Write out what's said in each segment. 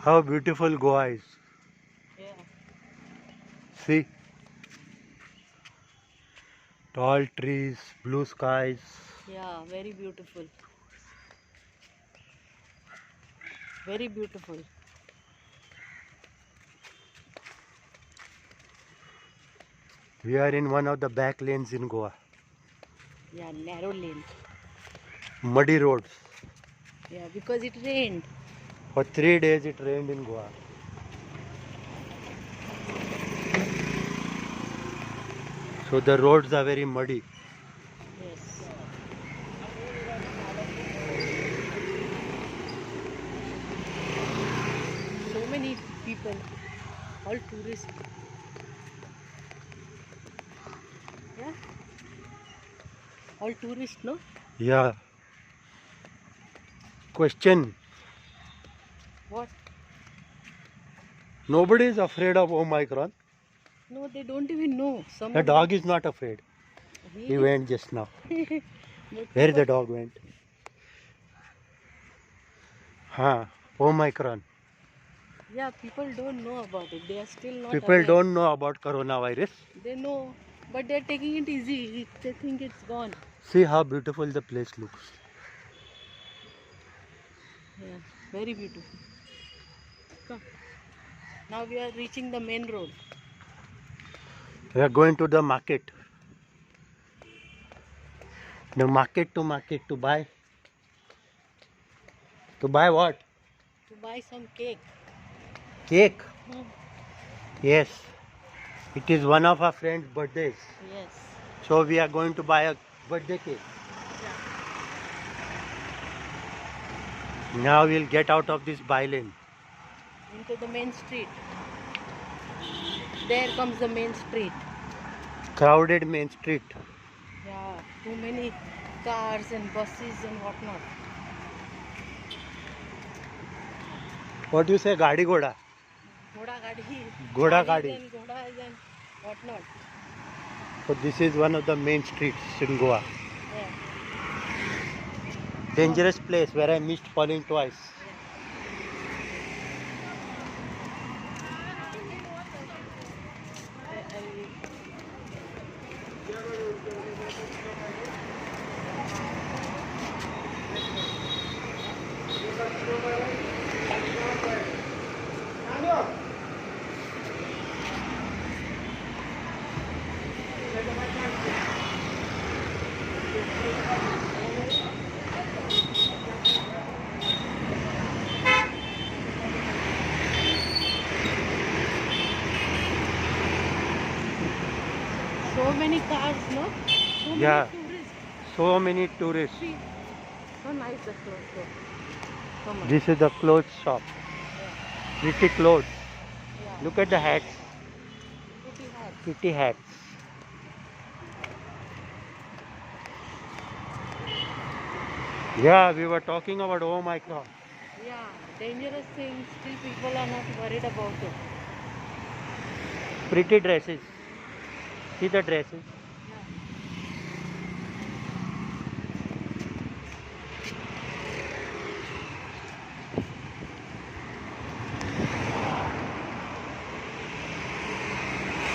How beautiful Goa is. Yeah. See, tall trees, blue skies. Yeah, very beautiful. Very beautiful. We are in one of the back lanes in Goa. Yeah, narrow lane. Muddy roads. Yeah, because it rained. For 3 days it rained in Goa. So the roads are very muddy. Yes. So many people, all tourists. Yeah. All tourists, no? Yeah. Question. What? Nobody is afraid of Omicron. No, they don't even know. Some The of dog is not afraid. them. He went just now. But Where people, the dog went? Huh. Omicron. yeah, people don't know about it. They are still not People aware. don't know about coronavirus. They know, but they're taking it easy. They think it's gone. See how beautiful the place looks. Yeah, very beautiful. Come. Now we are reaching the main road. We are going to the market. The market to buy. To buy what? To buy some cake. Cake. Hmm. Yes. It is one of our friend's birthdays. Yes. So we are going to buy a birthday cake. Now we'll get out of this by lane. Into the main street. There comes the main street. Crowded main street. Yeah, too many cars and buses and whatnot. What do you say? Gadi Goda. Ghoda gadi. Ghoda Garis gadi. and ghodas and whatnot. So this is one of the main streets in Goa. Yeah. Dangerous place where I missed falling twice. So many cars, no? So many Yeah. tourists. So many tourists. See, so nice the clothes though. So much. This is the clothes shop. Yeah. Pretty clothes. Yeah. Look at the hats. Pretty hats. Pretty hats. Yeah, we were talking about Omicron. Yeah, dangerous things. Still people are not worried about it. Pretty dresses. See the dresses.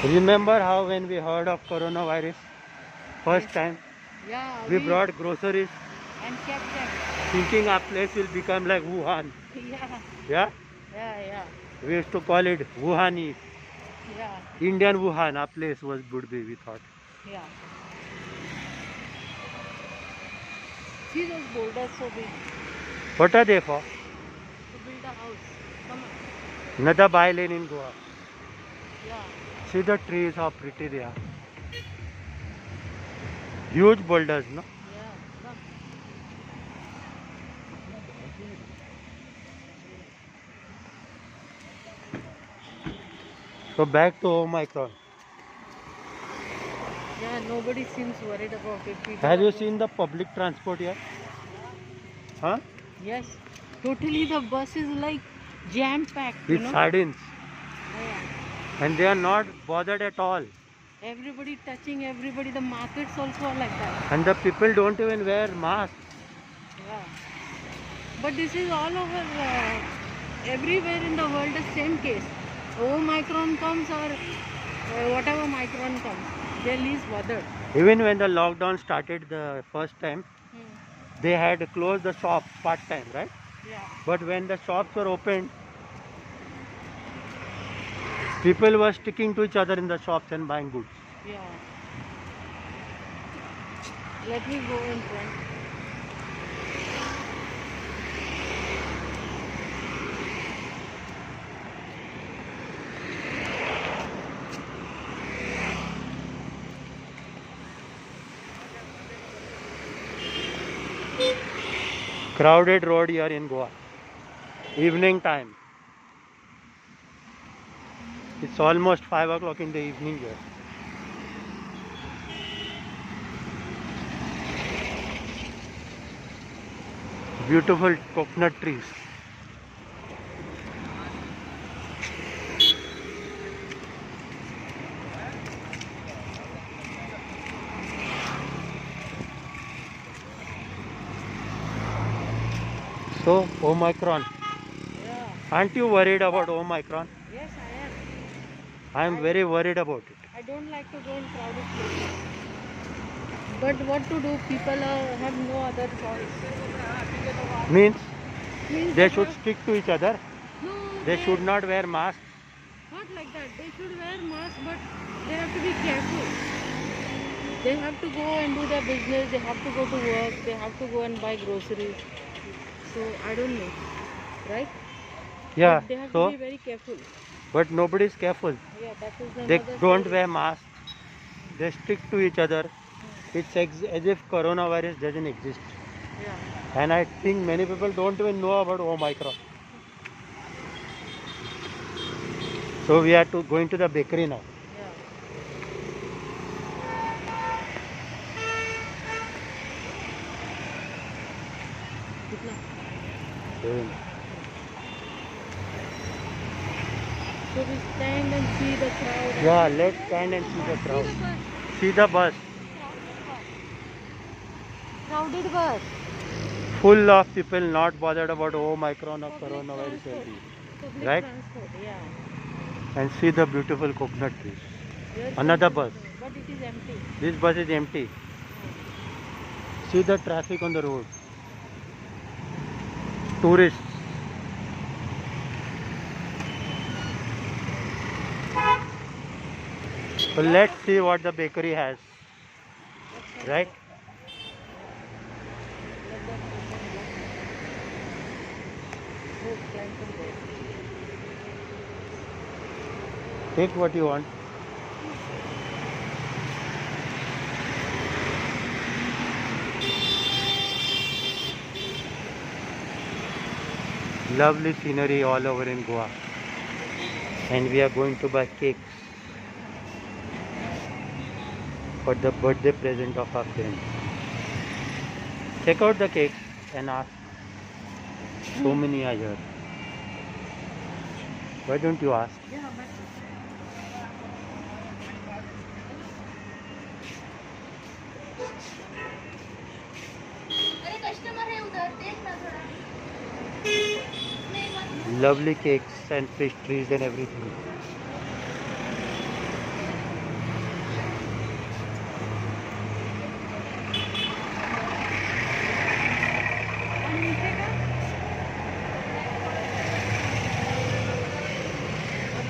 Remember how when we heard of coronavirus first time, Yeah, we brought groceries and kept them. thinking our place will become like Wuhan. Yeah, Yeah? yeah. We used to call it Wuhani. Yeah, Indian Wuhan, our place would be, we thought. yeah. See those boulders so big. What are they for? To build a house. Come on. Another by lane in Goa. Yeah. See the trees, how pretty they are. Huge boulders, no? Yeah. Come. So back to Omicron. Yeah, nobody seems worried about it. People Have are you just- seen the public transport here? Huh? Yes. Totally the bus is like jam packed, With sardines. Yeah. And they are not bothered at all. Everybody touching everybody. The markets also are like that. And the people don't even wear masks. Yeah. But this is all over everywhere in the world the same case. Omicron comes or whatever Micron comes, they're least bothered. Even when the lockdown started the first time, they had closed the shops part time, right? Yeah. But when the shops were opened, people were sticking to each other in the shops and buying goods. Yeah. Let me go in front. Crowded road here in Goa. Evening time. It's almost 5 o'clock in the evening here. Beautiful coconut trees. So, Omicron. Yeah. Aren't you worried about Omicron? Yes, I am. I am very worried about it. I don't like to go in crowded places. But what to do? People have no other choice. Means Means they should stick to each other. No, They should not wear masks. not like that. They should wear masks, but they have to be careful. They have to go and do their business. They have to go to work. They have to go and buy groceries. So I don't know, right? Yeah, But they have so to be very careful. but nobody is careful. Yeah, that is the They another don't story. wear masks. They stick to each other. It's as if coronavirus doesn't exist. Yeah. And I think many people don't even know about Omicron. So we are going to the bakery now. Yeah. Kitna? So we stand and see the crowd. Yeah, let's stand and see the crowd. See the bus. See the bus. Crowded bus. Full of people not bothered about Omicron or Public coronavirus. transport. Public Right? transport, yeah. And see the beautiful coconut trees. Yes, Another yes, bus. but it is empty. This bus is empty. See the traffic on the road. Tourists. So let's see what the bakery has. Right? Let that person go. Go, climb from there. Take what you want. Lovely scenery all over in Goa. And we are going to buy cakes for the birthday present of our friend. Check out the cakes and ask. So many are here. Why don't you ask? Yeah, but Lovely cakes and pastries and everything.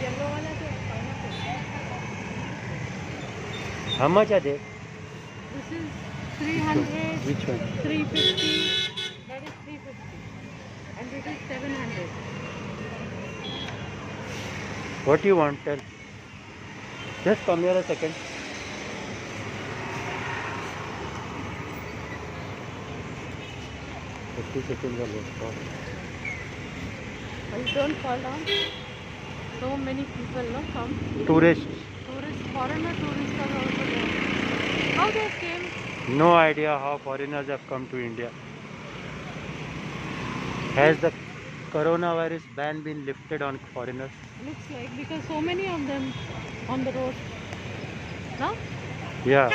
yellow wala to pineapple. How much are they? This is 300, Which one? 350. That is 350. And it is 700. What do you want? Tell. Just come here a second. Seconds are left. But don't fall down. So many people no come. Tourists. Tourists, foreigner tourists are also there. How they came? No idea how foreigners have come to India. Has the coronavirus ban been lifted on foreigners? Looks like because so many of them on the road. No? Yeah.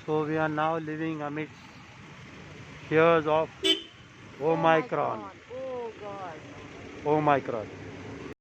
So we are now living amidst fears of Omicron. Oh God. Omicron.